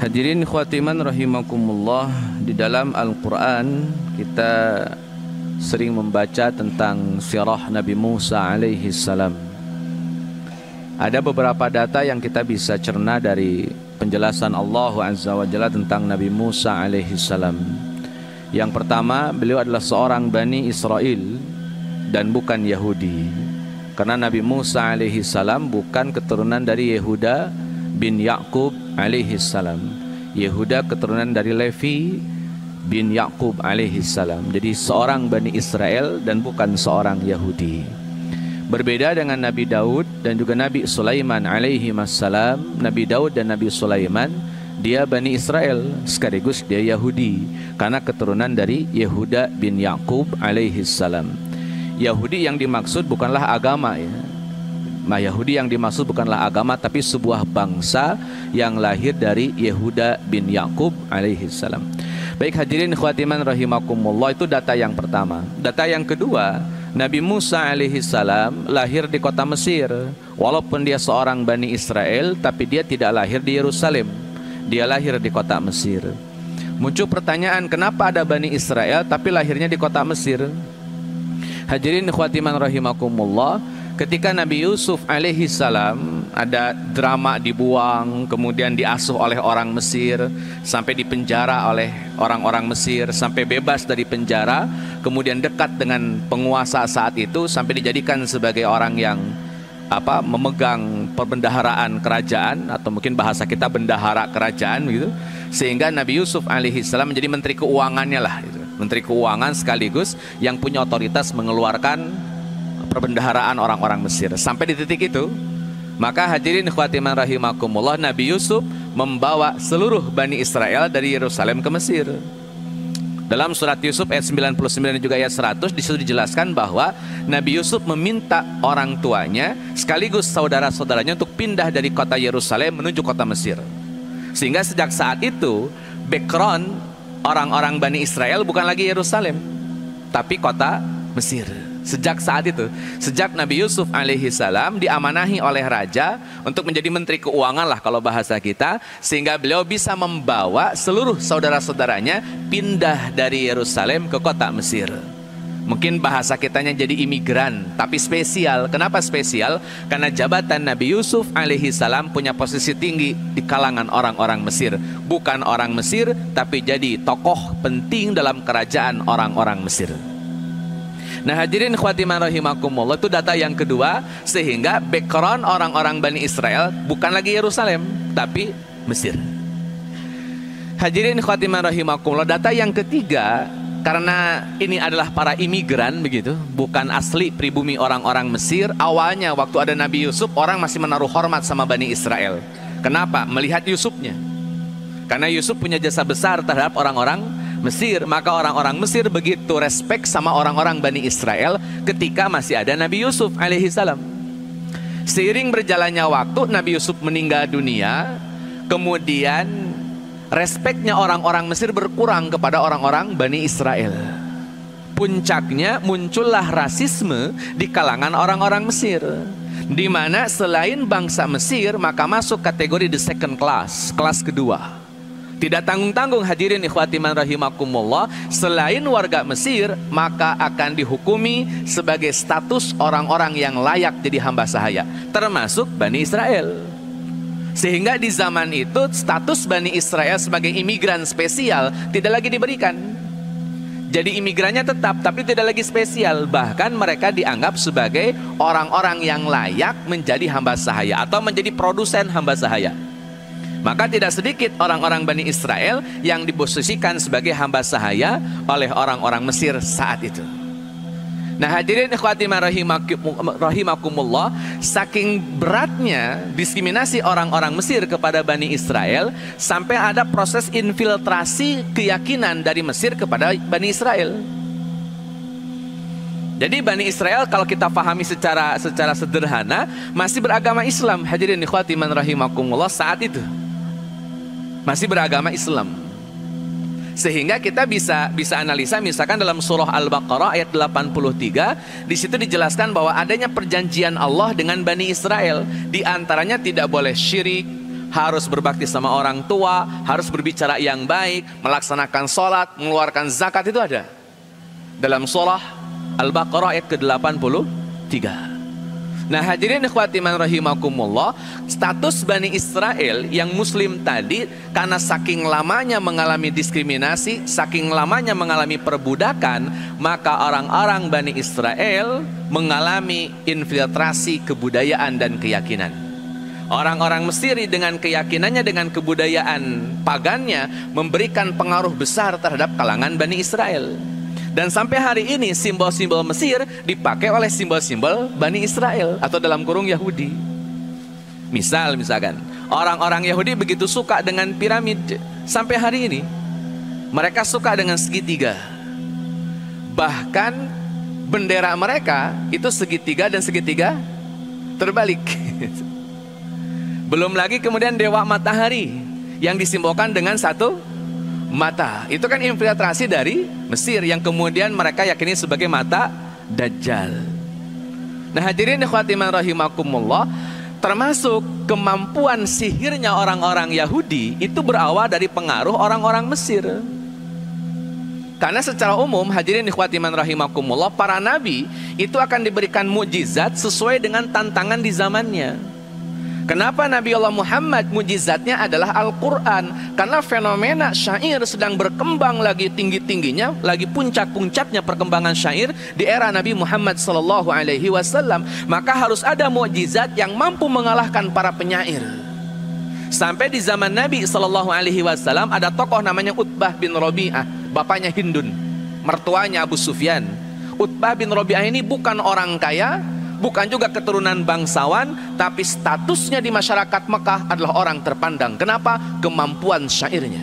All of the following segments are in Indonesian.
Hadirin khawatiman rahimakumullah, di dalam Al-Quran kita sering membaca tentang sirah Nabi Musa alaihi salam. Ada beberapa data yang kita bisa cerna dari penjelasan Allah Azza wa Jalla tentang Nabi Musa alaihi salam. Yang pertama, beliau adalah seorang Bani Israel dan bukan Yahudi. Karena Nabi Musa alaihi salam bukan keturunan dari Yehuda bin Ya'qub alaihi salam. Yehuda keturunan dari Levi bin Ya'qub alaihi salam. Jadi seorang Bani Israel dan bukan seorang Yahudi. Berbeda dengan Nabi Daud dan juga Nabi Sulaiman alaihi salam. Nabi Daud dan Nabi Sulaiman, dia Bani Israel sekaligus dia Yahudi karena keturunan dari Yehuda bin Ya'qub alaihi salam. Yahudi yang dimaksud bukanlah agama ya. Yahudi yang dimaksud bukanlah agama, tapi sebuah bangsa yang lahir dari Yehuda bin Ya'qub alaihi salam. Baik hadirin khawatiman rahimakumullah, itu data yang pertama. Data yang kedua, Nabi Musa alaihi salam lahir di kota Mesir. Walaupun dia seorang Bani Israel, tapi dia tidak lahir di Yerusalem. Dia lahir di kota Mesir. Muncul pertanyaan, kenapa ada Bani Israel tapi lahirnya di kota Mesir? Hadirin khawatiman rahimakumullah, ketika Nabi Yusuf alaihi salam ada drama dibuang, kemudian diasuh oleh orang Mesir, sampai dipenjara oleh orang-orang Mesir, sampai bebas dari penjara, kemudian dekat dengan penguasa saat itu, sampai dijadikan sebagai orang yang memegang perbendaharaan kerajaan, atau mungkin bahasa kita bendahara kerajaan gitu. Sehingga Nabi Yusuf alaihi salam menjadi menteri keuangannya lah gitu. Menteri keuangan sekaligus yang punya otoritas mengeluarkan perbendaharaan orang-orang Mesir. Sampai di titik itu, maka hadirin khawatiman rahimakumullah, Nabi Yusuf membawa seluruh Bani Israel dari Yerusalem ke Mesir. Dalam surat Yusuf ayat 99 dan juga ayat 100 disitu dijelaskan bahwa Nabi Yusuf meminta orang tuanya sekaligus saudara-saudaranya untuk pindah dari kota Yerusalem menuju kota Mesir. Sehingga sejak saat itu background orang-orang Bani Israel bukan lagi Yerusalem, tapi kota Mesir. Sejak saat itu, sejak Nabi Yusuf alaihi salam diamanahi oleh raja untuk menjadi menteri keuangan lah kalau bahasa kita, sehingga beliau bisa membawa seluruh saudara-saudaranya pindah dari Yerusalem ke kota Mesir. Mungkin bahasa kitanya jadi imigran, tapi spesial. Kenapa spesial? Karena jabatan Nabi Yusuf alaihi salam punya posisi tinggi di kalangan orang-orang Mesir. Bukan orang Mesir, tapi jadi tokoh penting dalam kerajaan orang-orang Mesir. Nah hadirin khawatiman rahimakumullah, itu data yang kedua, sehingga background orang-orang Bani Israel bukan lagi Yerusalem tapi Mesir. Hadirin khawatiman rahimakumullah, data yang ketiga, karena ini adalah para imigran begitu, bukan asli pribumi orang-orang Mesir. Awalnya waktu ada Nabi Yusuf, orang masih menaruh hormat sama Bani Israel. Kenapa? Melihat Yusufnya. Karena Yusuf punya jasa besar terhadap orang-orang Mesir, maka orang-orang Mesir begitu respect sama orang-orang Bani Israel ketika masih ada Nabi Yusuf alaihi salam. Seiring berjalannya waktu, Nabi Yusuf meninggal dunia, kemudian respeknya orang-orang Mesir berkurang kepada orang-orang Bani Israel. Puncaknya muncullah rasisme di kalangan orang-orang Mesir, di mana selain bangsa Mesir maka masuk kategori the second class, kelas kedua. Tidak tanggung-tanggung hadirin ikhwatiman rahimakumullah, selain warga Mesir maka akan dihukumi sebagai status orang-orang yang layak jadi hamba sahaya, termasuk Bani Israel. Sehingga di zaman itu status Bani Israel sebagai imigran spesial tidak lagi diberikan. Jadi imigrannya tetap, tapi tidak lagi spesial. Bahkan mereka dianggap sebagai orang-orang yang layak menjadi hamba sahaya atau menjadi produsen hamba sahaya. Maka tidak sedikit orang-orang Bani Israel yang diposisikan sebagai hamba sahaya oleh orang-orang Mesir saat itu. Nah hadirin ikhwatimah rahimakumullah, saking beratnya diskriminasi orang-orang Mesir kepada Bani Israel, sampai ada proses infiltrasi keyakinan dari Mesir kepada Bani Israel. Jadi Bani Israel kalau kita pahami secara sederhana masih beragama Islam. Hadirin ikhwatimah rahimakumullah, saat itu masih beragama Islam. Sehingga kita bisa analisa, misalkan dalam surah Al-Baqarah ayat 83, di situ dijelaskan bahwa adanya perjanjian Allah dengan Bani Israel. Di antaranya tidak boleh syirik, harus berbakti sama orang tua, harus berbicara yang baik, melaksanakan sholat, mengeluarkan zakat, itu ada dalam surah Al-Baqarah ayat ke-83. Nah hadirin ikhwati man rahimakumullah, status Bani Israel yang muslim tadi karena saking lamanya mengalami diskriminasi, saking lamanya mengalami perbudakan, maka orang-orang Bani Israel mengalami infiltrasi kebudayaan dan keyakinan. Orang-orang Mesir dengan keyakinannya, dengan kebudayaan pagannya, memberikan pengaruh besar terhadap kalangan Bani Israel. Dan sampai hari ini simbol-simbol Mesir dipakai oleh simbol-simbol Bani Israel atau dalam kurung Yahudi. Misalkan orang-orang Yahudi begitu suka dengan piramid, sampai hari ini mereka suka dengan segitiga. Bahkan bendera mereka itu segitiga dan segitiga terbalik. Belum lagi kemudian dewa matahari yang disimbolkan dengan satu mata. Itu kan infiltrasi dari Mesir yang kemudian mereka yakini sebagai mata Dajjal. Nah hadirin ikhwati man rahimakumullah, termasuk kemampuan sihirnya orang-orang Yahudi itu berawal dari pengaruh orang-orang Mesir. Karena secara umum hadirin ikhwati man rahimakumullah, para nabi itu akan diberikan mukjizat sesuai dengan tantangan di zamannya. Kenapa Nabi Allah Muhammad mujizatnya adalah Al-Quran? Karena fenomena syair sedang berkembang lagi tinggi-tingginya, lagi puncak-puncaknya perkembangan syair di era Nabi Muhammad SAW. Maka harus ada mukjizat yang mampu mengalahkan para penyair. Sampai di zaman Nabi SAW ada tokoh namanya Utbah bin Rabi'ah, bapaknya Hindun, mertuanya Abu Sufyan. Utbah bin Rabi'ah ini bukan orang kaya, bukan juga keturunan bangsawan, tapi statusnya di masyarakat Mekah adalah orang terpandang. Kenapa? Kemampuan syairnya.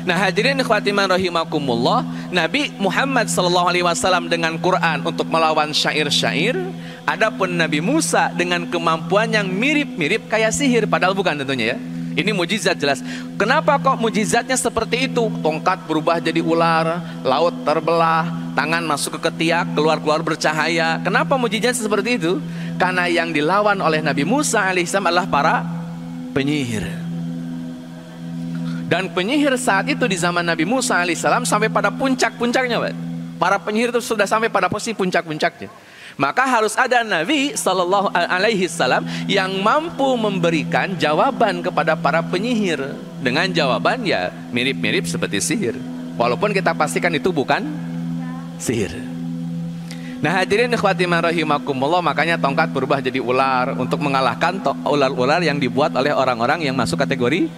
Nah hadirin ikhwati man rahimakumullah, Nabi Muhammad SAW dengan Quran untuk melawan syair-syair. Adapun Nabi Musa dengan kemampuan yang mirip-mirip kayak sihir, padahal bukan tentunya ya. Ini mujizat jelas. Kenapa kok mujizatnya seperti itu? Tongkat berubah jadi ular, laut terbelah, tangan masuk ke ketiak, keluar-keluar bercahaya. Kenapa mujizat seperti itu? Karena yang dilawan oleh Nabi Musa alaihissalam adalah para penyihir. Dan penyihir saat itu di zaman Nabi Musa alaihissalam sampai pada puncak-puncaknya. Para penyihir itu sudah sampai pada posisi puncak-puncaknya. Maka harus ada Nabi Sallallahu Alaihi Wasallam yang mampu memberikan jawaban kepada para penyihir dengan jawaban ya mirip-mirip seperti sihir, walaupun kita pastikan itu bukan sihir. Nah hadirin ikhwati man rahimakumullah, makanya tongkat berubah jadi ular untuk mengalahkan ular-ular yang dibuat oleh orang-orang yang masuk kategori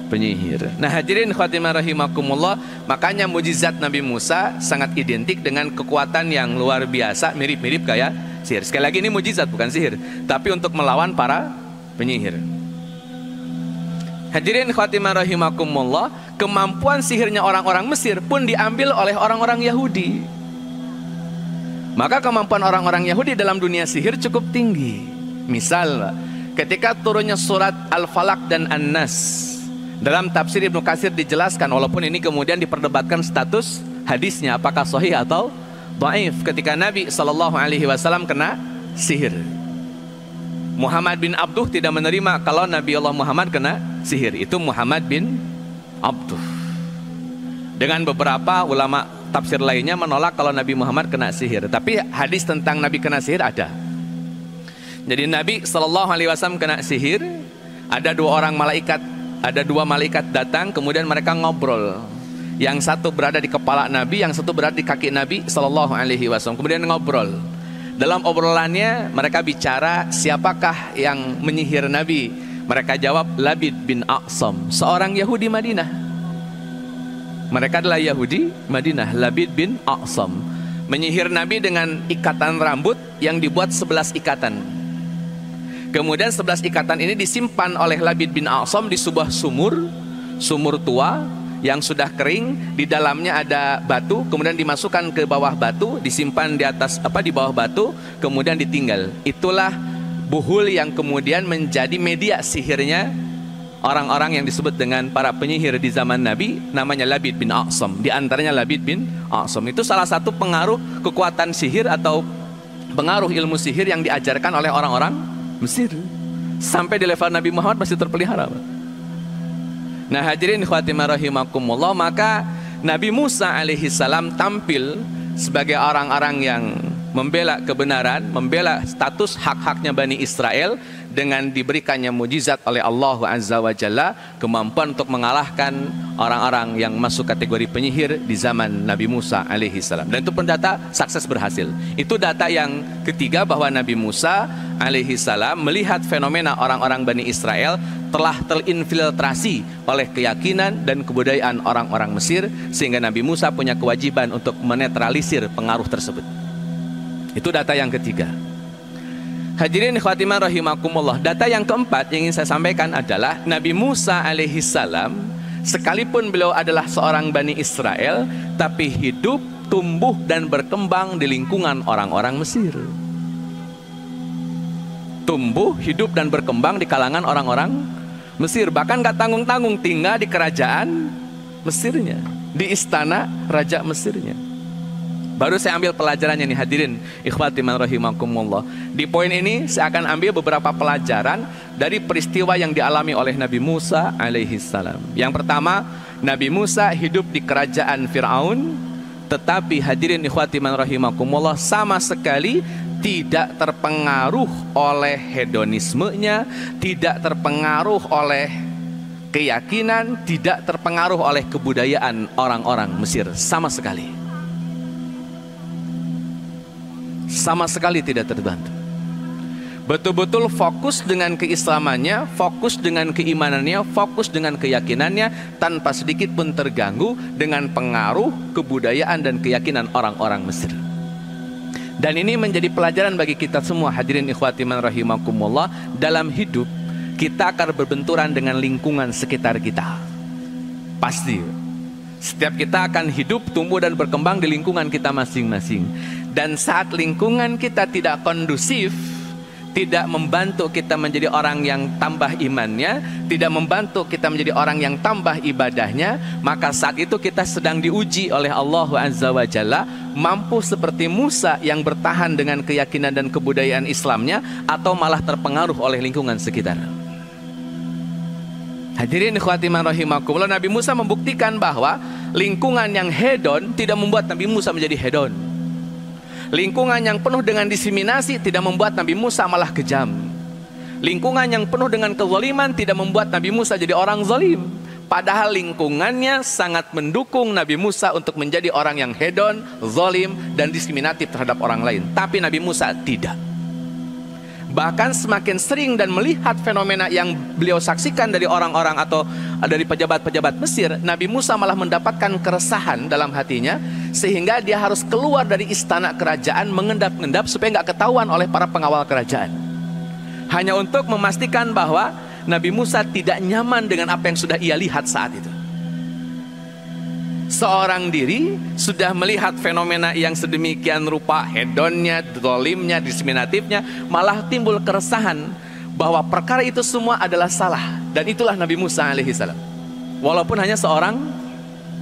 penyihir. Nah hadirin ikhwati man rahimakumullah, makanya mujizat Nabi Musa sangat identik dengan kekuatan yang luar biasa, mirip-mirip kayak sihir. Sekali lagi ini mujizat bukan sihir, tapi untuk melawan para penyihir. Hadirin ikhwati man rahimakumullah, kemampuan sihirnya orang-orang Mesir pun diambil oleh orang-orang Yahudi. Maka kemampuan orang-orang Yahudi dalam dunia sihir cukup tinggi. Misal ketika turunnya surat Al-Falaq dan An-Nas, dalam tafsir Ibnu Katsir dijelaskan, walaupun ini kemudian diperdebatkan status hadisnya apakah sahih atau dhaif, ketika Nabi SAW kena sihir. Muhammad bin Abduh tidak menerima kalau Nabi Allah Muhammad kena sihir. Itu Muhammad bin Abduh. Dengan beberapa ulama tafsir lainnya menolak kalau Nabi Muhammad kena sihir. Tapi hadis tentang Nabi kena sihir ada. Jadi Nabi SAW kena sihir. Ada dua malaikat datang, kemudian mereka ngobrol. Yang satu berada di kepala Nabi, yang satu berada di kaki Nabi SAW. Kemudian ngobrol. Dalam obrolannya mereka bicara siapakah yang menyihir Nabi. Mereka jawab Labid bin A'sam, seorang Yahudi Madinah. Mereka adalah Yahudi Madinah. Labid bin A'sam menyihir Nabi dengan ikatan rambut yang dibuat 11 ikatan. Kemudian 11 ikatan ini disimpan oleh Labid bin A'sam di sebuah sumur tua yang sudah kering. Di dalamnya ada batu, kemudian dimasukkan ke bawah batu, disimpan di bawah batu, kemudian ditinggal. Itulah buhul yang kemudian menjadi media sihirnya orang-orang yang disebut dengan para penyihir di zaman Nabi, namanya Labid bin A'sam. Di antaranya Labid bin A'sam. Itu salah satu pengaruh kekuatan sihir atau pengaruh ilmu sihir yang diajarkan oleh orang-orang Mesir. Sampai di level Nabi Muhammad masih terpelihara. Nah hadirin khawatimah rahimakumullah, maka Nabi Musa alaihissalam tampil sebagai orang-orang yang membela kebenaran, membela status hak-haknya Bani Israel dengan diberikannya mujizat oleh Allah Azza wa Jalla, kemampuan untuk mengalahkan orang-orang yang masuk kategori penyihir di zaman Nabi Musa alaihissalam. Dan itu pun data sukses berhasil. Itu data yang ketiga bahwa Nabi Musa alaihissalam melihat fenomena orang-orang Bani Israel telah terinfiltrasi oleh keyakinan dan kebudayaan orang-orang Mesir, sehingga Nabi Musa punya kewajiban untuk menetralisir pengaruh tersebut. Itu data yang ketiga. Hadirin khawatimah rahimakumullah, data yang keempat yang ingin saya sampaikan adalah Nabi Musa alaihissalam, sekalipun beliau adalah seorang Bani Israel, tapi hidup, tumbuh dan berkembang di lingkungan orang-orang Mesir. Tumbuh, hidup dan berkembang di kalangan orang-orang Mesir. Bahkan gak tanggung-tanggung tinggal di kerajaan Mesirnya, di istana raja Mesirnya. Baru saya ambil pelajarannya nih hadirin ikhwati man rahimakumullah. Di poin ini saya akan ambil beberapa pelajaran dari peristiwa yang dialami oleh Nabi Musa alaihissalam. Yang pertama, Nabi Musa hidup di kerajaan Fir'aun, tetapi hadirin ikhwati man rahimakumullah sama sekali tidak terpengaruh oleh hedonismenya, tidak terpengaruh oleh keyakinan, tidak terpengaruh oleh kebudayaan orang-orang Mesir sama sekali. Sama sekali tidak terbantu. Betul-betul fokus dengan keislamannya, fokus dengan keimanannya, fokus dengan keyakinannya, tanpa sedikit pun terganggu dengan pengaruh kebudayaan dan keyakinan orang-orang Mesir. Dan ini menjadi pelajaran bagi kita semua hadirin ikhwati man rahimakumullah. Dalam hidup kita akan berbenturan dengan lingkungan sekitar kita. Pasti. Setiap kita akan hidup, tumbuh dan berkembang di lingkungan kita masing-masing. Dan saat lingkungan kita tidak kondusif, tidak membantu kita menjadi orang yang tambah imannya, tidak membantu kita menjadi orang yang tambah ibadahnya, maka saat itu kita sedang diuji oleh Allah Azza wa Jalla, mampu seperti Musa yang bertahan dengan keyakinan dan kebudayaan Islamnya, atau malah terpengaruh oleh lingkungan sekitar. Hadirin ikhwati man rahimakumullah, Nabi Musa membuktikan bahwa lingkungan yang hedon tidak membuat Nabi Musa menjadi hedon. Lingkungan yang penuh dengan diseminasi tidak membuat Nabi Musa malah kejam. Lingkungan yang penuh dengan kezaliman tidak membuat Nabi Musa jadi orang zalim. Padahal lingkungannya sangat mendukung Nabi Musa untuk menjadi orang yang hedon, zalim dan diskriminatif terhadap orang lain. Tapi Nabi Musa tidak. Bahkan semakin sering dan melihat fenomena yang beliau saksikan dari orang-orang atau dari pejabat-pejabat Mesir, Nabi Musa malah mendapatkan keresahan dalam hatinya, sehingga dia harus keluar dari istana kerajaan mengendap-endap supaya nggak ketahuan oleh para pengawal kerajaan, hanya untuk memastikan bahwa Nabi Musa tidak nyaman dengan apa yang sudah ia lihat saat itu. Seorang diri sudah melihat fenomena yang sedemikian rupa, hedonnya, zalimnya, diskriminatifnya, malah timbul keresahan bahwa perkara itu semua adalah salah. Dan itulah Nabi Musa alaihissalam, walaupun hanya seorang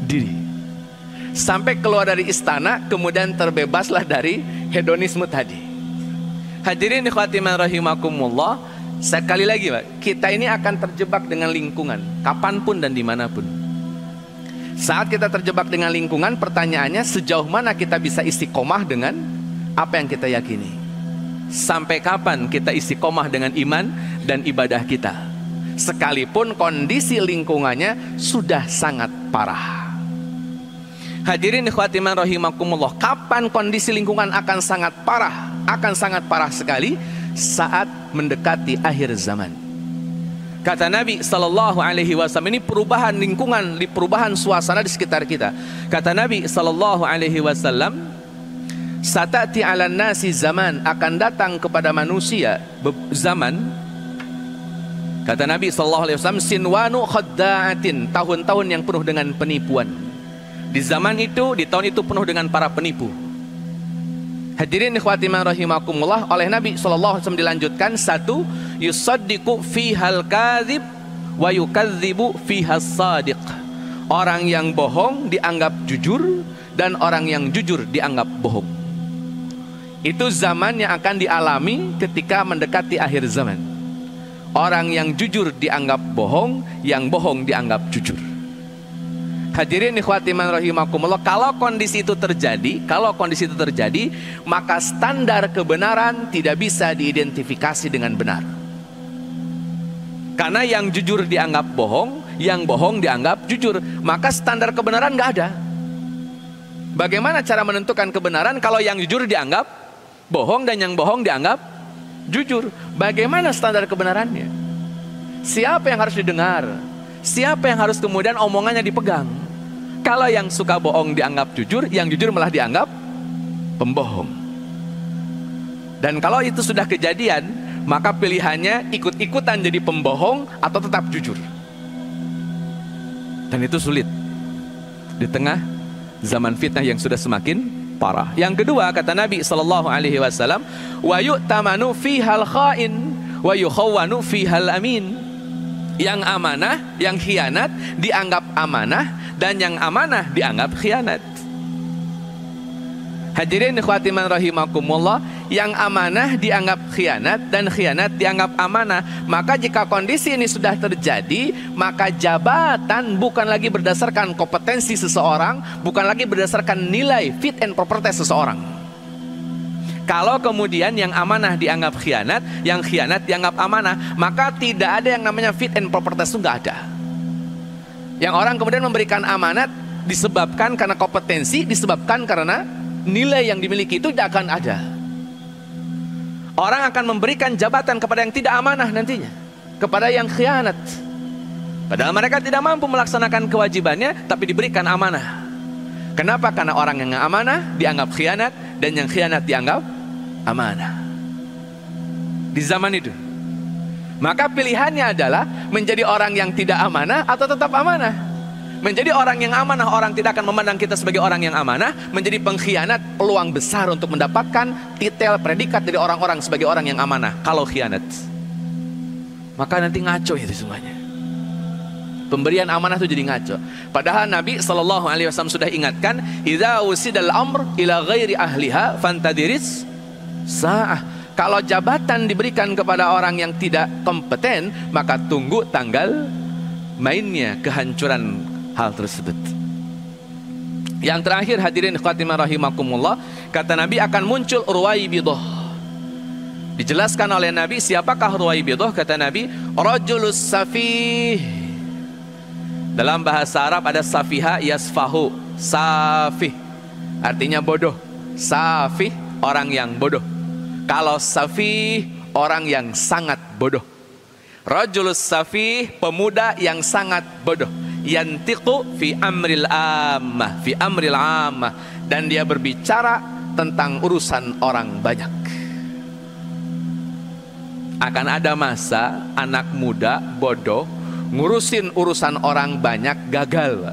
diri. Sampai keluar dari istana, kemudian terbebaslah dari hedonisme tadi. Hadirin ikhwati man rahimakumullah, sekali lagi Pak, kita ini akan terjebak dengan lingkungan kapanpun dan dimanapun. Saat kita terjebak dengan lingkungan, pertanyaannya sejauh mana kita bisa istiqomah dengan apa yang kita yakini. Sampai kapan kita istiqomah dengan iman dan ibadah kita, sekalipun kondisi lingkungannya sudah sangat parah. Hadirin ikhwati man rahimakumullah, kapan kondisi lingkungan akan sangat parah? Akan sangat parah sekali saat mendekati akhir zaman. Kata Nabi sallallahu alaihi wasallam, ini perubahan lingkungan, perubahan suasana di sekitar kita. Kata Nabi sallallahu alaihi wasallam, satati 'alan nasi zaman, akan datang kepada manusia zaman. Kata Nabi sallallahu alaihi wasallam, sinwanu khadda'atin, tahun-tahun yang penuh dengan penipuan. Di zaman itu, di tahun itu penuh dengan para penipu. Hadirin ikhwati man rahimakumullah, oleh Nabi sallallahu alaihi wasallam dilanjutkan, satu, yusaddiqu fihal kadzib wa yukadzibu fihas sadiq. Orang yang bohong dianggap jujur dan orang yang jujur dianggap bohong. Itu zaman yang akan dialami ketika mendekati akhir zaman. Orang yang jujur dianggap bohong, yang bohong dianggap jujur. Hadirin ikhwati man rahimakumullah, kalau kondisi itu terjadi, maka standar kebenaran tidak bisa diidentifikasi dengan benar. Karena yang jujur dianggap bohong, yang bohong dianggap jujur, maka standar kebenaran nggak ada. Bagaimana cara menentukan kebenaran kalau yang jujur dianggap bohong dan yang bohong dianggap jujur? Bagaimana standar kebenarannya? Siapa yang harus didengar? Siapa yang harus kemudian omongannya dipegang? Kalau yang suka bohong dianggap jujur, yang jujur malah dianggap pembohong. Dan kalau itu sudah kejadian, maka pilihannya ikut-ikutan jadi pembohong atau tetap jujur. Dan itu sulit di tengah zaman fitnah yang sudah semakin parah. Yang kedua, kata Nabi SAW, wa yu'tamanu fihal kha'in wa yukhawwanu fihal amin. Yang amanah, yang khianat dianggap amanah, dan yang amanah dianggap khianat. Hadirin ikhwati man rahimakumullah, yang amanah dianggap khianat dan khianat dianggap amanah. Maka jika kondisi ini sudah terjadi, maka jabatan bukan lagi berdasarkan kompetensi seseorang, bukan lagi berdasarkan nilai fit and proper test seseorang. Kalau kemudian yang amanah dianggap khianat, yang khianat dianggap amanah, maka tidak ada yang namanya fit and proper test, itu nggak ada. Yang orang kemudian memberikan amanat disebabkan karena kompetensi, disebabkan karena nilai yang dimiliki, itu tidak akan ada. Orang akan memberikan jabatan kepada yang tidak amanah nantinya, kepada yang khianat, padahal mereka tidak mampu melaksanakan kewajibannya, tapi diberikan amanah. Kenapa? Karena orang yang amanah dianggap khianat, dan yang khianat dianggap amanah di zaman itu. Maka pilihannya adalah menjadi orang yang tidak amanah atau tetap amanah. Menjadi orang yang amanah, orang tidak akan memandang kita sebagai orang yang amanah. Menjadi pengkhianat, peluang besar untuk mendapatkan titel predikat dari orang-orang sebagai orang yang amanah. Kalau khianat, maka nanti ngaco itu semuanya. Pemberian amanah itu jadi ngaco. Padahal Nabi SAW sudah ingatkan, idza usidal amr ila ghairi ahliha fantadiris sa'ah. Kalau jabatan diberikan kepada orang yang tidak kompeten, maka tunggu tanggal mainnya kehancuran hal tersebut. Yang terakhir, hadirin khatimah rahimakumullah, kata Nabi akan muncul Ruwaibidah. Dijelaskan oleh Nabi, siapakah Ruwaibidah? Kata Nabi, rajulus safih. Dalam bahasa Arab ada safiha yasfahu, safih artinya bodoh, safih orang yang bodoh. Kalau safih, orang yang sangat bodoh. Rajulus safih, pemuda yang sangat bodoh. Yantiqu fi amril ammah, fi amril ammah, dan dia berbicara tentang urusan orang banyak. Akan ada masa anak muda bodoh ngurusin urusan orang banyak gagal,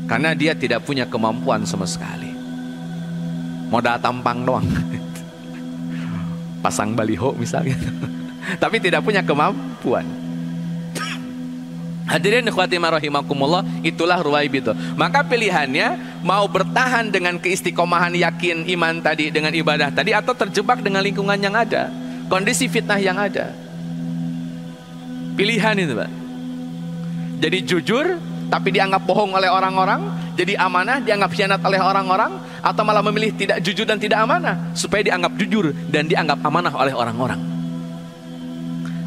karena dia tidak punya kemampuan sama sekali. Modal tampang doang, pasang baliho misalnya, tapi tidak punya kemampuan. Hadirin ikhwati rahimakumullah, itulah Ruwaibidah. Maka pilihannya mau bertahan dengan keistiqomahan yakin iman tadi, dengan ibadah tadi, atau terjebak dengan lingkungan yang ada, kondisi fitnah yang ada. Pilihan itu, Pak. Jadi jujur tapi dianggap bohong oleh orang-orang, jadi amanah dianggap khianat oleh orang-orang, atau malah memilih tidak jujur dan tidak amanah supaya dianggap jujur dan dianggap amanah oleh orang-orang.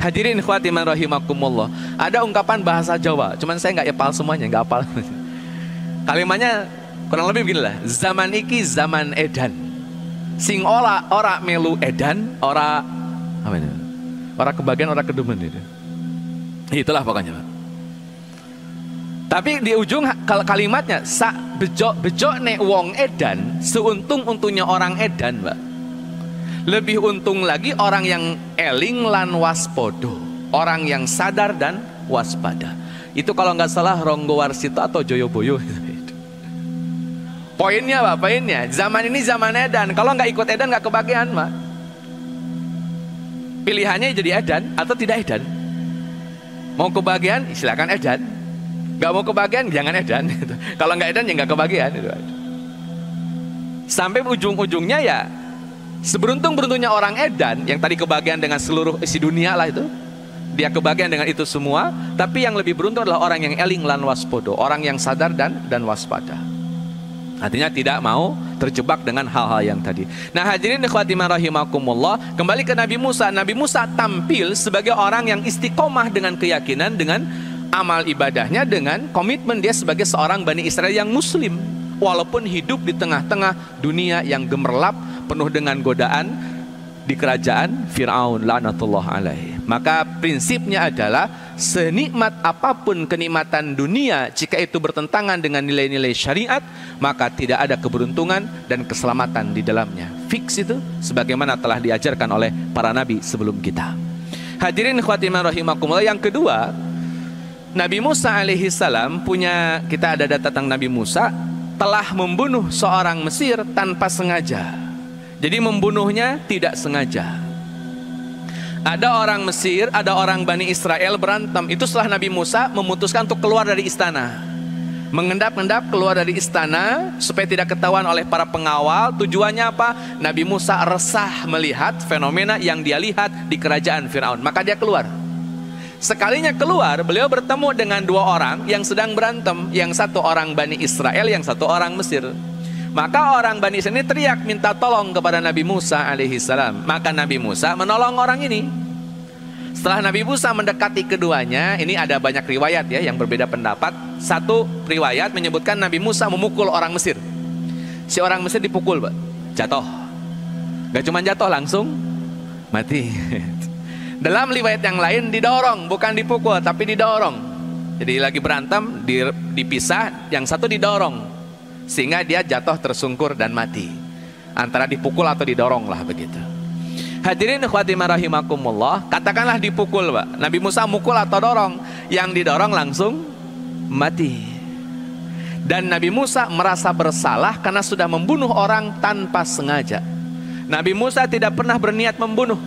Hadirin ikhwati man rahimakumullah, ada ungkapan bahasa Jawa, cuman saya nggak hafal semuanya, nggak hafal. Kalimatnya kurang lebih beginilah, zaman iki zaman edan, sing ora melu edan, ora apa ini? Ora kebagian, ora kedumen itu. Itulah pokoknya, Pak. Tapi di ujung kalimatnya, sak bejo nek wong edan, seuntung-untungnya orang edan, Pak. Lebih untung lagi orang yang eling lan waspodo, orang yang sadar dan waspada. Itu kalau nggak salah Ronggo Warsito atau Joyoboyo. Poinnya, Pak, poinnya zaman ini zaman edan. Kalau nggak ikut edan nggak kebagian, Pak. Pilihannya jadi edan atau tidak edan. Mau kebagian silakan edan, nggak mau kebagian jangan edan. Kalau nggak edan ya nggak kebagian. Sampai ujung-ujungnya ya Seberuntung-beruntungnya orang edan yang tadi kebagian dengan seluruh isi dunia lah itu, dia kebagian dengan itu semua. Tapi yang lebih beruntung adalah orang yang eling lan waspodo, orang yang sadar dan waspada. Artinya tidak mau terjebak dengan hal-hal yang tadi. Nah hadirin ikhwati rahimakumullah, kembali ke Nabi Musa. Nabi Musa tampil sebagai orang yang istiqomah dengan keyakinan, dengan amal ibadahnya, dengan komitmen dia sebagai seorang Bani Israel yang muslim, walaupun hidup di tengah-tengah dunia yang gemerlap penuh dengan godaan di kerajaan Fir'aun laknatullah alaih. Maka prinsipnya adalah senikmat apapun kenikmatan dunia, jika itu bertentangan dengan nilai-nilai syariat, maka tidak ada keberuntungan dan keselamatan di dalamnya. Fix itu, sebagaimana telah diajarkan oleh para nabi sebelum kita. Hadirin khatiman rahimakumullah, yang kedua, Nabi Musa alaihi salam punya, kita ada data tentang Nabi Musa telah membunuh seorang Mesir tanpa sengaja. Jadi membunuhnya tidak sengaja. Ada orang Mesir, ada orang Bani Israel berantem. Itu setelah Nabi Musa memutuskan untuk keluar dari istana, mengendap-endap keluar dari istana supaya tidak ketahuan oleh para pengawal. Tujuannya apa? Nabi Musa resah melihat fenomena yang dia lihat di kerajaan Fir'aun, maka dia keluar. Sekalinya keluar, beliau bertemu dengan dua orang yang sedang berantem. Yang satu orang Bani Israel, yang satu orang Mesir. Maka orang Bani Israel ini teriak minta tolong kepada Nabi Musa alaihi salam. Maka Nabi Musa menolong orang ini. Setelah Nabi Musa mendekati keduanya, ini ada banyak riwayat ya yang berbeda pendapat. Satu riwayat menyebutkan Nabi Musa memukul orang Mesir. Si orang Mesir dipukul, Pak, jatuh. Gak cuma jatuh, langsung mati. Dalam riwayat yang lain didorong, bukan dipukul tapi didorong. Jadi lagi berantem, dipisah, yang satu didorong sehingga dia jatuh tersungkur dan mati. Antara dipukul atau didorong lah begitu. Hadirin ikhwati rahimakumullah, katakanlah dipukul, Pak. Nabi Musa mukul atau dorong, yang didorong langsung mati. Dan Nabi Musa merasa bersalah karena sudah membunuh orang tanpa sengaja. Nabi Musa tidak pernah berniat membunuh,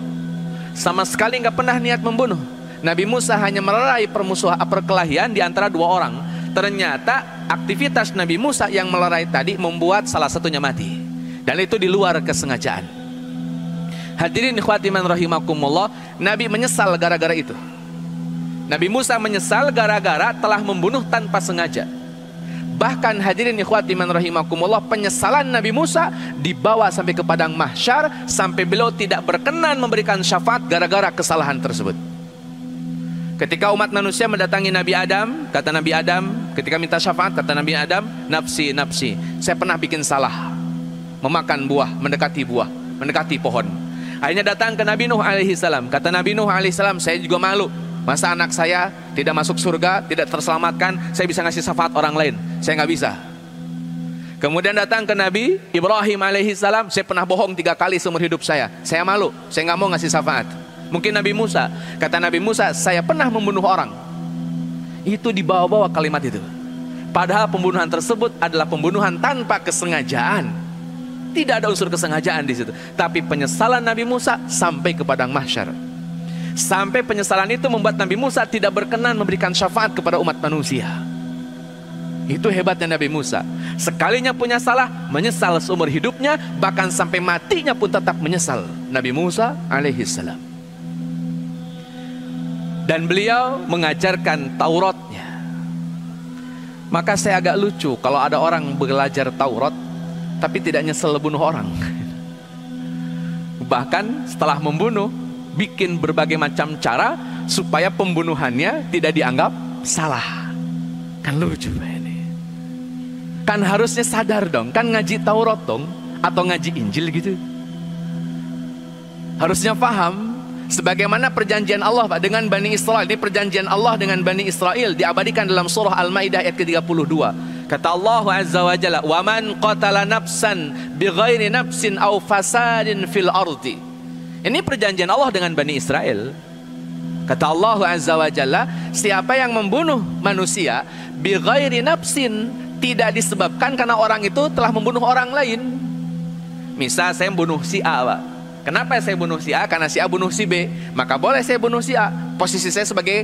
sama sekali nggak pernah niat membunuh. Nabi Musa hanya melerai perkelahian di antara dua orang. Ternyata aktivitas Nabi Musa yang melerai tadi membuat salah satunya mati, dan itu di luar kesengajaan. Hadirin ikhwati man rahimakumullah, Nabi menyesal gara-gara itu. Nabi Musa menyesal gara-gara telah membunuh tanpa sengaja. Bahkan hadirin ikhwati man rahimakumullah, penyesalan Nabi Musa dibawa sampai ke padang mahsyar, sampai beliau tidak berkenan memberikan syafaat gara-gara kesalahan tersebut. Ketika umat manusia mendatangi Nabi Adam, kata Nabi Adam, ketika minta syafaat, kata Nabi Adam, nafsi, nafsi, saya pernah bikin salah, memakan buah, mendekati pohon. Akhirnya datang ke Nabi Nuh alaihi salam. Kata Nabi Nuh alaihi salam, saya juga malu, masa anak saya tidak masuk surga, tidak terselamatkan, saya bisa ngasih syafaat orang lain, saya nggak bisa. Kemudian datang ke Nabi Ibrahim alaihi salam, saya pernah bohong 3 kali seumur hidup saya malu, saya nggak mau ngasih syafaat. Mungkin Nabi Musa, kata Nabi Musa, saya pernah membunuh orang. Itu dibawa-bawa kalimat itu. Padahal pembunuhan tersebut adalah pembunuhan tanpa kesengajaan. Tidak ada unsur kesengajaan di situ. Tapi penyesalan Nabi Musa sampai ke padang mahsyar. Sampai penyesalan itu membuat Nabi Musa tidak berkenan memberikan syafaat kepada umat manusia. Itu hebatnya Nabi Musa. Sekalinya punya salah, menyesal seumur hidupnya, bahkan sampai matinya pun tetap menyesal. Nabi Musa alaihi salam. Dan beliau mengajarkan Tauratnya. Maka saya agak lucu kalau ada orang belajar Taurat tapi tidak nyesel bunuh orang. Bahkan setelah membunuh, bikin berbagai macam cara supaya pembunuhannya tidak dianggap salah. Kan lucu ini. Kan harusnya sadar dong, kan ngaji Taurat dong, atau ngaji Injil gitu. Harusnya paham. Sebagaimana perjanjian Allah, Pak, dengan Bani Israel. Ini perjanjian Allah dengan Bani Israel diabadikan dalam surah Al-Maidah ayat ke-32. Kata Allah Azza wa Jalla, "Wa man qatala nafsan bighairi nafsin aw fasadin fil ardi." Ini perjanjian Allah dengan Bani Israel. Kata Allah Azza wa Jalla, siapa yang membunuh manusia bighairi nafsin, tidak disebabkan karena orang itu telah membunuh orang lain. Misal saya membunuh si A, Pak. Kenapa saya bunuh si A? Karena si A bunuh si B. Maka boleh saya bunuh si A. Posisi saya sebagai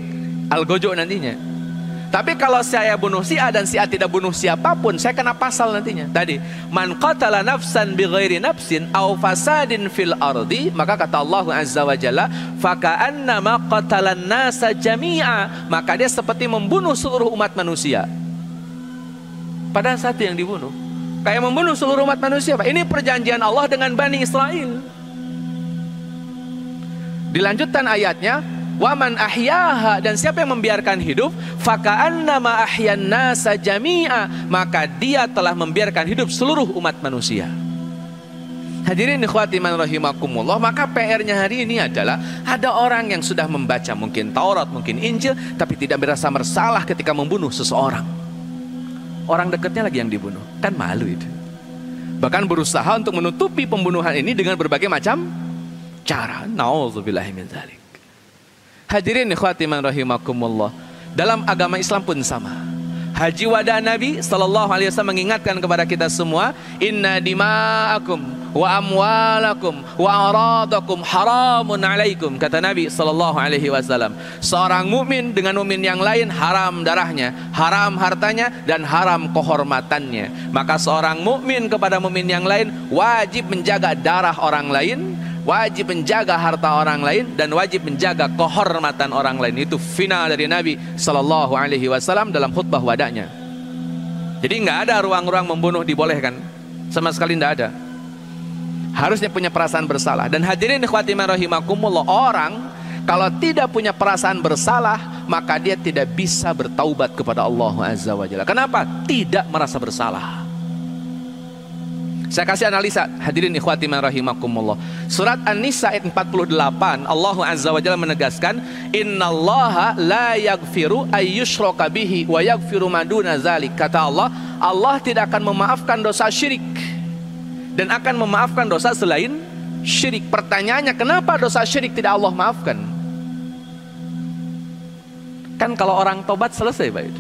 algojo nantinya. Tapi kalau saya bunuh si A dan si A tidak bunuh siapapun, saya kena pasal nantinya. Tadi, man qatala nafsan bighairi nafsin aw fasadin fil ardi, maka kata Allah Azza wa Jalla, faka'annama qatalan nasa jami'a, maka dia seperti membunuh seluruh umat manusia. Pada saat yang dibunuh, kayak membunuh seluruh umat manusia, Pak. Ini perjanjian Allah dengan Bani Israel. Dilanjutkan ayatnya, waman ahyaha, dan siapa yang membiarkan hidup, faka'annama ahyan nasa jami'a, maka dia telah membiarkan hidup seluruh umat manusia. Hadirin ikhwati man rahimakumullah, maka PR-nya hari ini adalah ada orang yang sudah membaca mungkin Taurat, mungkin Injil, tapi tidak merasa bersalah ketika membunuh seseorang. Orang dekatnya lagi yang dibunuh, kan malu itu. Bahkan berusaha untuk menutupi pembunuhan ini dengan berbagai macam cara. Nauzubillahi min dzalik. Hadirin ikhwati man rahimakumullah, dalam agama Islam pun sama. Haji wada Nabi sallallahu alaihi wasallam mengingatkan kepada kita semua, inna dima'akum wa amwalakum wa aradakum haramun alaikum, kata Nabi sallallahu alaihi wasallam. Seorang mukmin dengan mukmin yang lain haram darahnya, haram hartanya, dan haram kehormatannya. Maka seorang mukmin kepada mukmin yang lain wajib menjaga darah orang lain, wajib menjaga harta orang lain, dan wajib menjaga kehormatan orang lain. Itu final dari Nabi sallallahu alaihi wasallam dalam khutbah wadanya. Jadi nggak ada ruang-ruang membunuh dibolehkan, sama sekali nggak ada. Harusnya punya perasaan bersalah. Dan hadirin ikhwati man rahimakumullah, orang kalau tidak punya perasaan bersalah, maka dia tidak bisa bertaubat kepada Allah Azza wa Jalla. Kenapa? Tidak merasa bersalah. Saya kasih analisa, hadirin ikhwati man rahimakumullah. Surat An-Nisa ayat 48, Allah Azza wa Jalla menegaskan, innallaha la yaghfiru ayyushraka bihi wa yaghfiru ma duna dzalik. Kata Allah, Allah tidak akan memaafkan dosa syirik dan akan memaafkan dosa selain syirik. Pertanyaannya, kenapa dosa syirik tidak Allah maafkan? Kan kalau orang tobat selesai, Pak.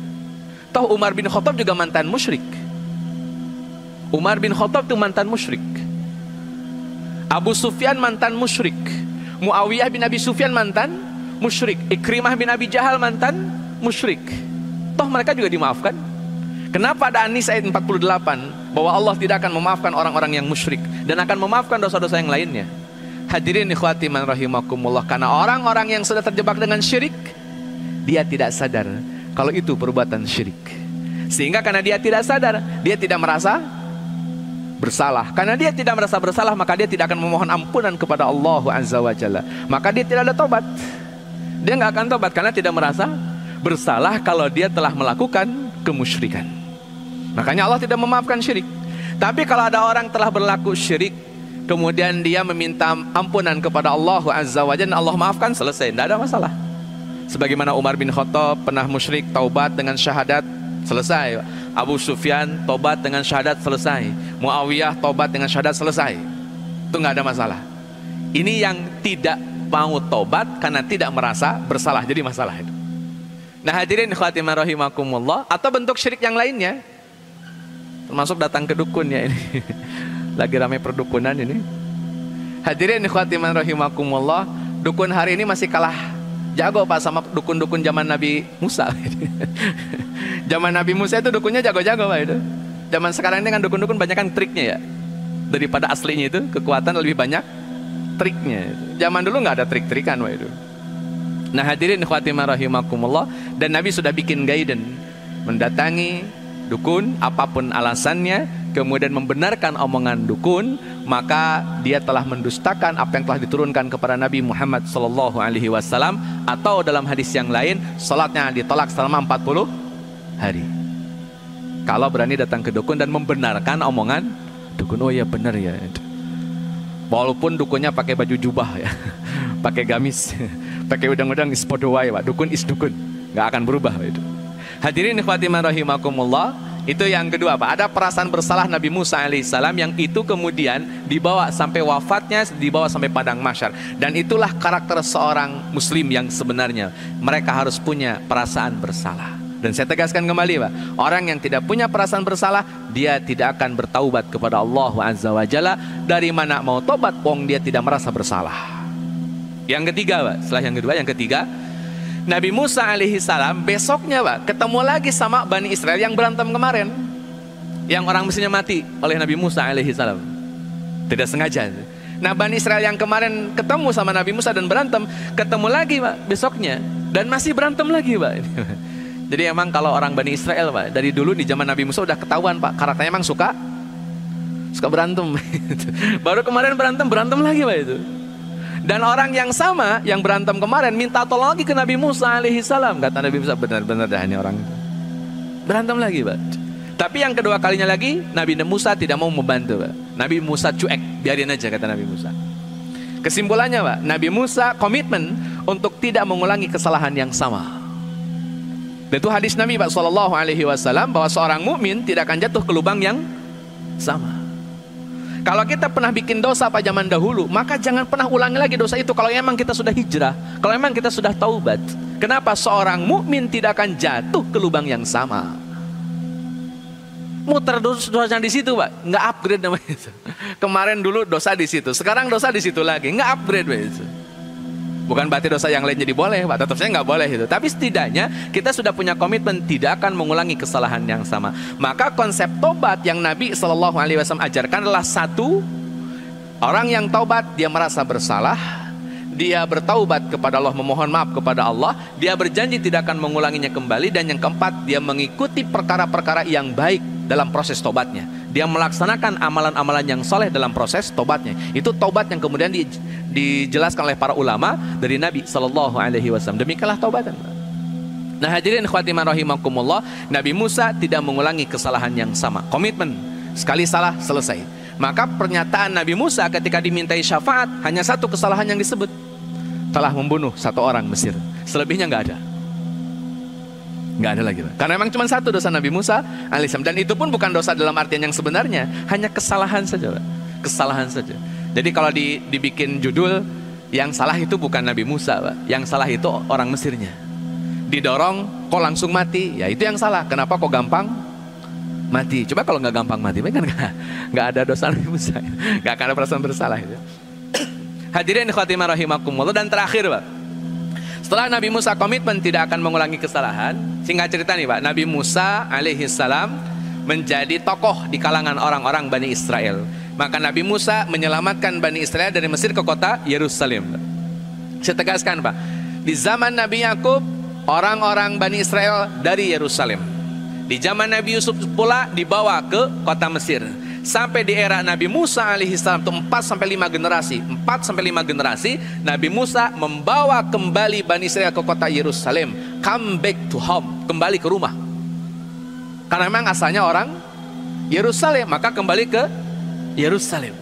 Toh Umar bin Khattab juga mantan musyrik. Umar bin Khattab itu mantan musyrik. Abu Sufyan mantan musyrik. Muawiyah bin Abi Sufyan mantan musyrik. Ikrimah bin Abi Jahal mantan musyrik. Toh mereka juga dimaafkan. Kenapa ada An-Nisa ayat 48 bahwa Allah tidak akan memaafkan orang-orang yang musyrik dan akan memaafkan dosa-dosa yang lainnya? Hadirin ikhwati man rahimakumullah, karena orang-orang yang sudah terjebak dengan syirik, dia tidak sadar kalau itu perbuatan syirik. Sehingga karena dia tidak sadar, dia tidak merasa bersalah. Karena dia tidak merasa bersalah, maka dia tidak akan memohon ampunan kepada Allah Azza wa Jalla. Maka dia tidak ada tobat. Dia nggak akan tobat karena tidak merasa bersalah kalau dia telah melakukan kemusyrikan. Makanya Allah tidak memaafkan syirik. Tapi kalau ada orang telah berlaku syirik, kemudian dia meminta ampunan kepada Allah Azza wa Jalla, Allah maafkan, selesai, tidak ada masalah. Sebagaimana Umar bin Khattab pernah musyrik, taubat dengan syahadat, selesai. Abu Sufyan tobat dengan syahadat, selesai. Muawiyah tobat dengan syahadat, selesai. Itu nggak ada masalah. Ini yang tidak mau tobat karena tidak merasa bersalah, jadi masalah itu. Nah hadirin ikhwati man rahimakumullah, atau bentuk syirik yang lainnya, termasuk datang ke dukun ya ini. Lagi ramai perdukunan ini. Hadirin ikhwati man rahimakumullah, dukun hari ini masih kalah jago Pak sama dukun-dukun zaman Nabi Musa. Zaman Nabi Musa itu dukunnya jago-jago Pak itu. Zaman sekarang ini kan dukun-dukun banyak kan triknya ya. Daripada aslinya itu kekuatan lebih banyak triknya. Zaman dulu nggak ada trik-trikan Pak itu. Nah hadirin ikhwati man rahimakumullah, dan Nabi sudah bikin guidance, mendatangi dukun apapun alasannya, kemudian membenarkan omongan dukun, maka dia telah mendustakan apa yang telah diturunkan kepada Nabi Muhammad SAW, atau dalam hadis yang lain, salatnya ditolak selama 40 hari. Kalau berani datang ke dukun dan membenarkan omongan dukun, oh ya benar ya, walaupun dukunnya pakai baju jubah ya, pakai gamis, pakai udang-udang ispodowai, Pak. Dukun is dukun, nggak akan berubah itu. Hadirin ikhwati man rahimakumullah, itu yang kedua Pak. Ada perasaan bersalah Nabi Musa alaihissalam yang itu kemudian dibawa sampai wafatnya, dibawa sampai padang mahsyar. Dan itulah karakter seorang muslim yang sebenarnya. Mereka harus punya perasaan bersalah. Dan saya tegaskan kembali Pak, orang yang tidak punya perasaan bersalah, dia tidak akan bertaubat kepada Allah Azza wa Jalla. Dari mana mau tobat wong dia tidak merasa bersalah. Yang ketiga Pak, setelah yang kedua, yang ketiga, Nabi Musa alaihi salam besoknya Pak ketemu lagi sama Bani Israel yang berantem kemarin, yang orang Mesirnya mati oleh Nabi Musa alaihi salam, tidak sengaja. Nah Bani Israel yang kemarin ketemu sama Nabi Musa dan berantem, ketemu lagi Pak besoknya dan masih berantem lagi Pak. Jadi emang kalau orang Bani Israel Pak dari dulu di zaman Nabi Musa udah ketahuan Pak, karakternya emang suka berantem. Baru kemarin berantem lagi Pak itu. Dan orang yang sama yang berantem kemarin minta tolong lagi ke Nabi Musa alaihi salam. Kata Nabi Musa, benar-benar dah ini orang itu. Berantem lagi Pak. Tapi yang kedua kalinya lagi Nabi Musa tidak mau membantu Pak. Nabi Musa cuek, biarin aja kata Nabi Musa. Kesimpulannya Pak, Nabi Musa komitmen untuk tidak mengulangi kesalahan yang sama. Dan itu hadis Nabi Pak sallallahu alaihi wasallam bahwa seorang mukmin tidak akan jatuh ke lubang yang sama. Kalau kita pernah bikin dosa pada zaman dahulu, maka jangan pernah ulangi lagi dosa itu. Kalau memang kita sudah hijrah, kalau memang kita sudah taubat. Kenapa seorang mukmin tidak akan jatuh ke lubang yang sama? Muter dosanya di situ Pak, nggak upgrade namanya itu. Kemarin dulu dosa di situ, sekarang dosa di situ lagi, nggak upgrade Pak itu. Bukan berarti dosa yang lain jadi boleh Pak, tetap saya nggak boleh itu. Tapi setidaknya kita sudah punya komitmen tidak akan mengulangi kesalahan yang sama. Maka konsep tobat yang Nabi SAW ajarkan adalah satu, orang yang taubat dia merasa bersalah, dia bertaubat kepada Allah, memohon maaf kepada Allah, dia berjanji tidak akan mengulanginya kembali, dan yang keempat dia mengikuti perkara-perkara yang baik dalam proses tobatnya. Dia melaksanakan amalan-amalan yang soleh dalam proses tobatnya. Itu tobat yang kemudian dijelaskan oleh para ulama dari Nabi SAW. Demikianlah taubatan. Nah hadirin khawatiman rahimakumullah, Nabi Musa tidak mengulangi kesalahan yang sama. Komitmen, sekali salah selesai. Maka pernyataan Nabi Musa ketika dimintai syafaat, hanya satu kesalahan yang disebut, telah membunuh satu orang Mesir. Selebihnya nggak ada. Nggak ada lagi. Karena memang cuma satu dosa Nabi Musa alaihissalam, dan itu pun bukan dosa dalam artian yang sebenarnya, hanya kesalahan saja Pak. Kesalahan saja. Jadi kalau dibikin judul, yang salah itu bukan Nabi Musa Pak, yang salah itu orang Mesirnya. Didorong kok langsung mati, ya itu yang salah. Kenapa kok gampang mati? Coba kalau nggak gampang mati, kan nggak ada dosa Nabi Musa, nggak akan ada perasaan bersalah itu. Hadirin khotimah rahimakumullah. Dan terakhir Pak, setelah Nabi Musa komitmen tidak akan mengulangi kesalahan, singkat cerita nih Pak, Nabi Musa alaihissalam menjadi tokoh di kalangan orang-orang Bani Israel. Maka Nabi Musa menyelamatkan Bani Israel dari Mesir ke kota Yerusalem. Saya tegaskan Pak, di zaman Nabi Yakub orang-orang Bani Israel dari Yerusalem. Di zaman Nabi Yusuf pula dibawa ke kota Mesir. Sampai di era Nabi Musa alaihissalam itu 4-5 generasi. 4-5 generasi Nabi Musa membawa kembali Bani Israel ke kota Yerusalem. Come back to home, kembali ke rumah. Karena memang asalnya orang Yerusalem, maka kembali ke Yerusalem.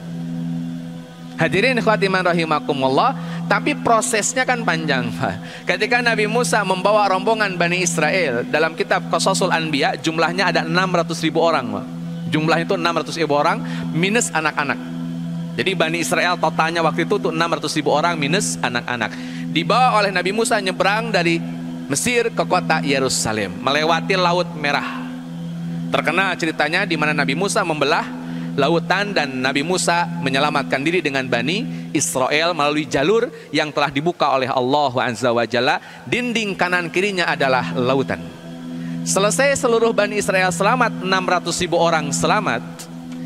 Hadirin khawatiman rahimakumullah. Tapi prosesnya kan panjang Pak. Ketika Nabi Musa membawa rombongan Bani Israel, dalam kitab Qasasul Anbiya jumlahnya ada 600.000 orang Pak. Jumlah itu 600.000 orang minus anak-anak. Jadi Bani Israel totalnya waktu itu tuh 600.000 orang minus anak-anak. Dibawa oleh Nabi Musa nyebrang dari Mesir ke kota Yerusalem, melewati Laut Merah. Terkenal ceritanya di mana Nabi Musa membelah lautan dan Nabi Musa menyelamatkan diri dengan Bani Israel melalui jalur yang telah dibuka oleh Allah Azza wa Jalla. Dinding kanan kirinya adalah lautan. Selesai seluruh Bani Israel selamat, 600.000 orang selamat.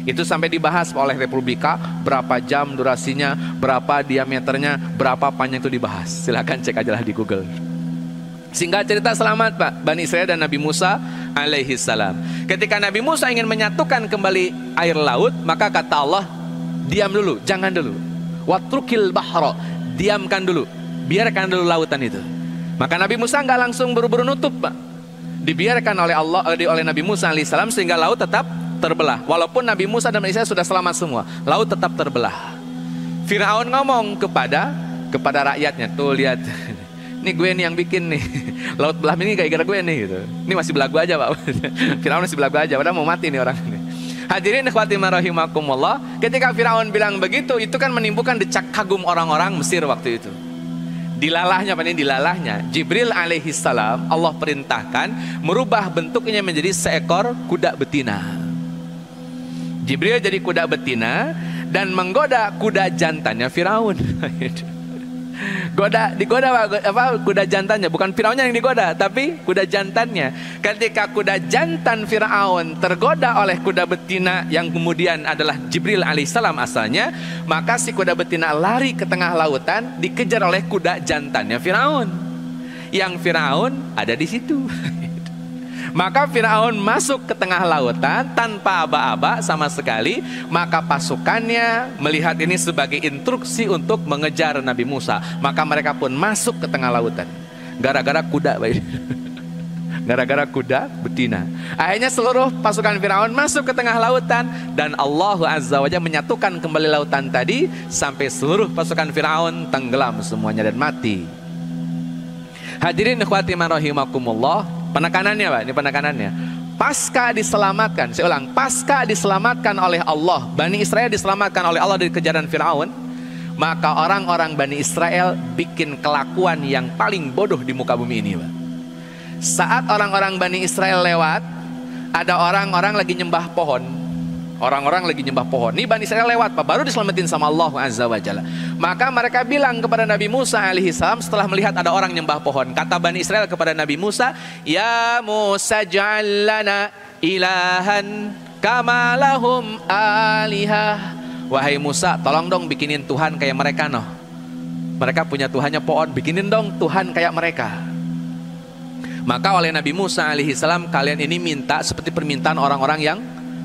Itu sampai dibahas oleh Republika, berapa jam durasinya, berapa diameternya, berapa panjang, itu dibahas. Silakan cek aja lah di Google. Singkat cerita selamat Pak Bani Israel dan Nabi Musa alaihissalam. Ketika Nabi Musa ingin menyatukan kembali air laut, maka kata Allah, diam dulu, jangan dulu. Watrukil bahra, diamkan dulu, biarkan dulu lautan itu. Maka Nabi Musa nggak langsung buru-buru nutup Pak. Dibiarkan oleh Allah, oleh Nabi Musa alaihissalam, sehingga laut tetap terbelah. Walaupun Nabi Musa dan Bani Israel sudah selamat semua, laut tetap terbelah. Firaun ngomong kepada rakyatnya, tuh lihat, ini gue nih yang bikin nih, laut belah ini gara-gara gue nih gitu. Ini masih belagu aja Pak. Firaun masih belagu aja, padahal mau mati nih orang ini. Hadirin ikhwati rahimakumullah, ketika Firaun bilang begitu, itu kan menimbulkan decak kagum orang-orang Mesir waktu itu. Dilalahnya Jibril alaihissalam, Allah perintahkan merubah bentuknya menjadi seekor kuda betina. Jibril jadi kuda betina dan menggoda kuda jantannya Firaun. Digoda kuda jantannya, bukan Firaunnya yang digoda, tapi kuda jantannya. Ketika kuda jantan Firaun tergoda oleh kuda betina yang kemudian adalah Jibril alaihissalam asalnya, maka si kuda betina lari ke tengah lautan dikejar oleh kuda jantannya Firaun. Yang Firaun ada di situ. Maka Firaun masuk ke tengah lautan tanpa aba-aba sama sekali. Maka pasukannya melihat ini sebagai instruksi untuk mengejar Nabi Musa. Maka mereka pun masuk ke tengah lautan. Gara-gara kuda, gara-gara kuda betina. Akhirnya seluruh pasukan Firaun masuk ke tengah lautan. Dan Allah Azza wa Jalla menyatukan kembali lautan tadi sampai seluruh pasukan Firaun tenggelam semuanya dan mati. Hadirin ikhwati man rahimakumullah. Penekanannya Pak, ini penekanannya. Pasca diselamatkan, saya ulang, pasca diselamatkan oleh Allah, Bani Israel diselamatkan oleh Allah dari kejaran Firaun, maka orang-orang Bani Israel bikin kelakuan yang paling bodoh di muka bumi ini Pak. Saat orang-orang Bani Israel lewat, ada orang-orang lagi nyembah pohon. Orang-orang lagi nyembah pohon. Ini Bani Israel lewat Pak, baru diselamatin sama Allah Azza wa Jalla. Maka mereka bilang kepada Nabi Musa alaihissalam setelah melihat ada orang nyembah pohon. Kata Bani Israel kepada Nabi Musa, "Ya Musa ja'al lana ilahan kama lahum alihah." Wahai Musa, tolong dong bikinin Tuhan kayak mereka noh. Mereka punya Tuhannya pohon, bikinin dong Tuhan kayak mereka. Maka oleh Nabi Musa alaihissalam, kalian ini minta seperti permintaan orang-orang yang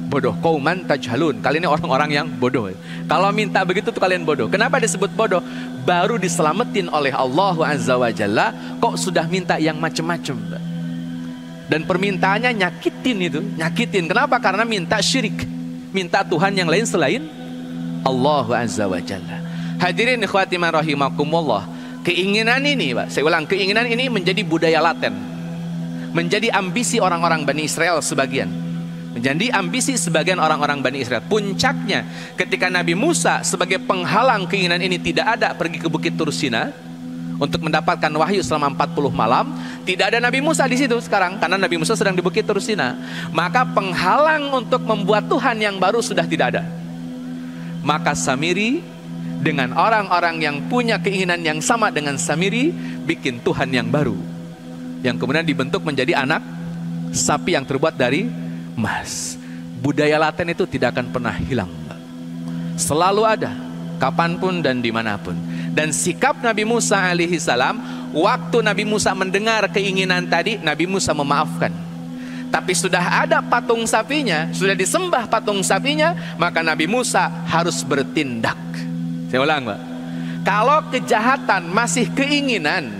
bodoh. Qauman tajhalun, kalian ini orang-orang yang bodoh. Kalau minta begitu tuh kalian bodoh. Kenapa disebut bodoh? Baru diselamatin oleh Allah Azza wa Jalla, kok sudah minta yang macem-macem. Dan permintaannya nyakitin itu, nyakitin. Kenapa? Karena minta syirik, minta Tuhan yang lain selain Allah Azza wa Jalla. Hadirin ikhwati man rahimakumullah, keinginan ini Pak, saya ulang, keinginan ini menjadi budaya laten, menjadi ambisi orang-orang Bani Israel sebagian. Menjadi ambisi sebagian orang-orang Bani Israel. Puncaknya ketika Nabi Musa sebagai penghalang keinginan ini tidak ada, pergi ke Bukit Tursina untuk mendapatkan wahyu selama 40 malam. Tidak ada Nabi Musa di situ sekarang karena Nabi Musa sedang di Bukit Tursina. Maka penghalang untuk membuat Tuhan yang baru sudah tidak ada. Maka Samiri dengan orang-orang yang punya keinginan yang sama dengan Samiri bikin Tuhan yang baru, yang kemudian dibentuk menjadi anak sapi yang terbuat dari emas. Budaya laten itu tidak akan pernah hilang, selalu ada, kapanpun dan dimanapun. Dan sikap Nabi Musa alaihissalam, waktu Nabi Musa mendengar keinginan tadi, Nabi Musa memaafkan. Tapi sudah ada patung sapinya, sudah disembah patung sapinya, maka Nabi Musa harus bertindak. Saya ulang Pak, kalau kejahatan masih keinginan,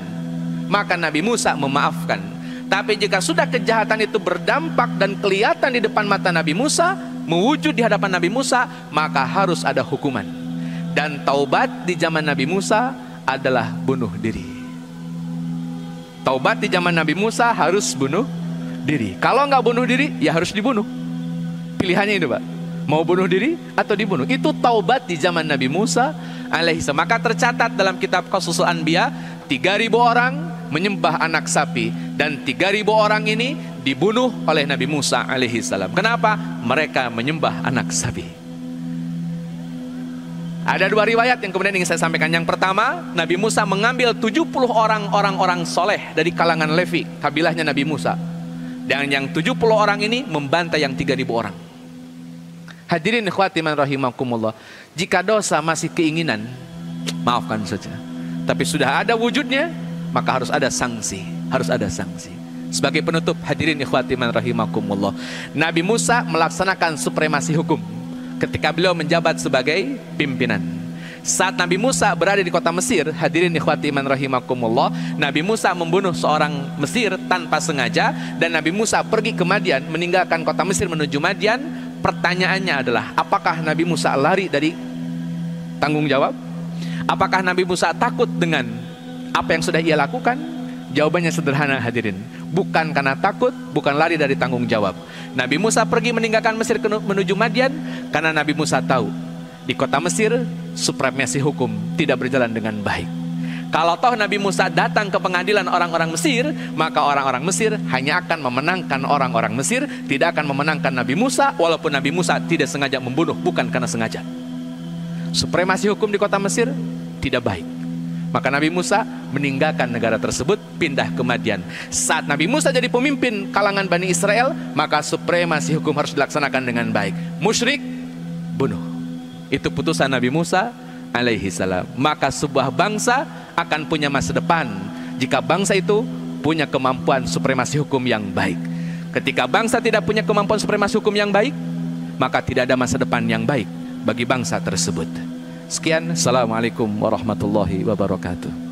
maka Nabi Musa memaafkan. Tapi jika sudah kejahatan itu berdampak dan kelihatan di depan mata Nabi Musa, mewujud di hadapan Nabi Musa, maka harus ada hukuman. Dan taubat di zaman Nabi Musa adalah bunuh diri. Taubat di zaman Nabi Musa harus bunuh diri. Kalau nggak bunuh diri, ya harus dibunuh. Pilihannya itu Pak, mau bunuh diri atau dibunuh. Itu taubat di zaman Nabi Musa alaihissalam. Maka tercatat dalam kitab Qasasul Anbiya, 3.000 orang menyembah anak sapi, dan 3.000 orang ini dibunuh oleh Nabi Musa alaihissalam. Kenapa? Mereka menyembah anak sapi. Ada dua riwayat yang kemudian ingin saya sampaikan. Yang pertama, Nabi Musa mengambil 70 orang soleh dari kalangan Levi, kabilahnya Nabi Musa. Dan yang 70 orang ini membantai yang 3.000 orang. Hadirin ikhwati man rahimakumullah, jika dosa masih keinginan, maafkan saja. Tapi sudah ada wujudnya, maka harus ada sanksi, harus ada sanksi. Sebagai penutup, hadirin ikhwati man rahimakumullah, Nabi Musa melaksanakan supremasi hukum ketika beliau menjabat sebagai pimpinan. Saat Nabi Musa berada di kota Mesir, hadirin ikhwati man rahimakumullah, Nabi Musa membunuh seorang Mesir tanpa sengaja, dan Nabi Musa pergi ke Madian, meninggalkan kota Mesir menuju Madian. Pertanyaannya adalah, apakah Nabi Musa lari dari tanggung jawab? Apakah Nabi Musa takut dengan apa yang sudah ia lakukan? Jawabannya sederhana hadirin, bukan karena takut, bukan lari dari tanggung jawab. Nabi Musa pergi meninggalkan Mesir menuju Madian karena Nabi Musa tahu di kota Mesir supremasi hukum tidak berjalan dengan baik. Kalau toh Nabi Musa datang ke pengadilan orang-orang Mesir, maka orang-orang Mesir hanya akan memenangkan orang-orang Mesir, tidak akan memenangkan Nabi Musa, walaupun Nabi Musa tidak sengaja membunuh, bukan karena sengaja. Supremasi hukum di kota Mesir tidak baik. Maka Nabi Musa meninggalkan negara tersebut, pindah ke Madian. Saat Nabi Musa jadi pemimpin kalangan Bani Israel, maka supremasi hukum harus dilaksanakan dengan baik. Musyrik, bunuh. Itu putusan Nabi Musa alaihi salam. Maka sebuah bangsa akan punya masa depan jika bangsa itu punya kemampuan supremasi hukum yang baik. Ketika bangsa tidak punya kemampuan supremasi hukum yang baik, maka tidak ada masa depan yang baik bagi bangsa tersebut. Sekian, assalamualaikum warahmatullahi wabarakatuh.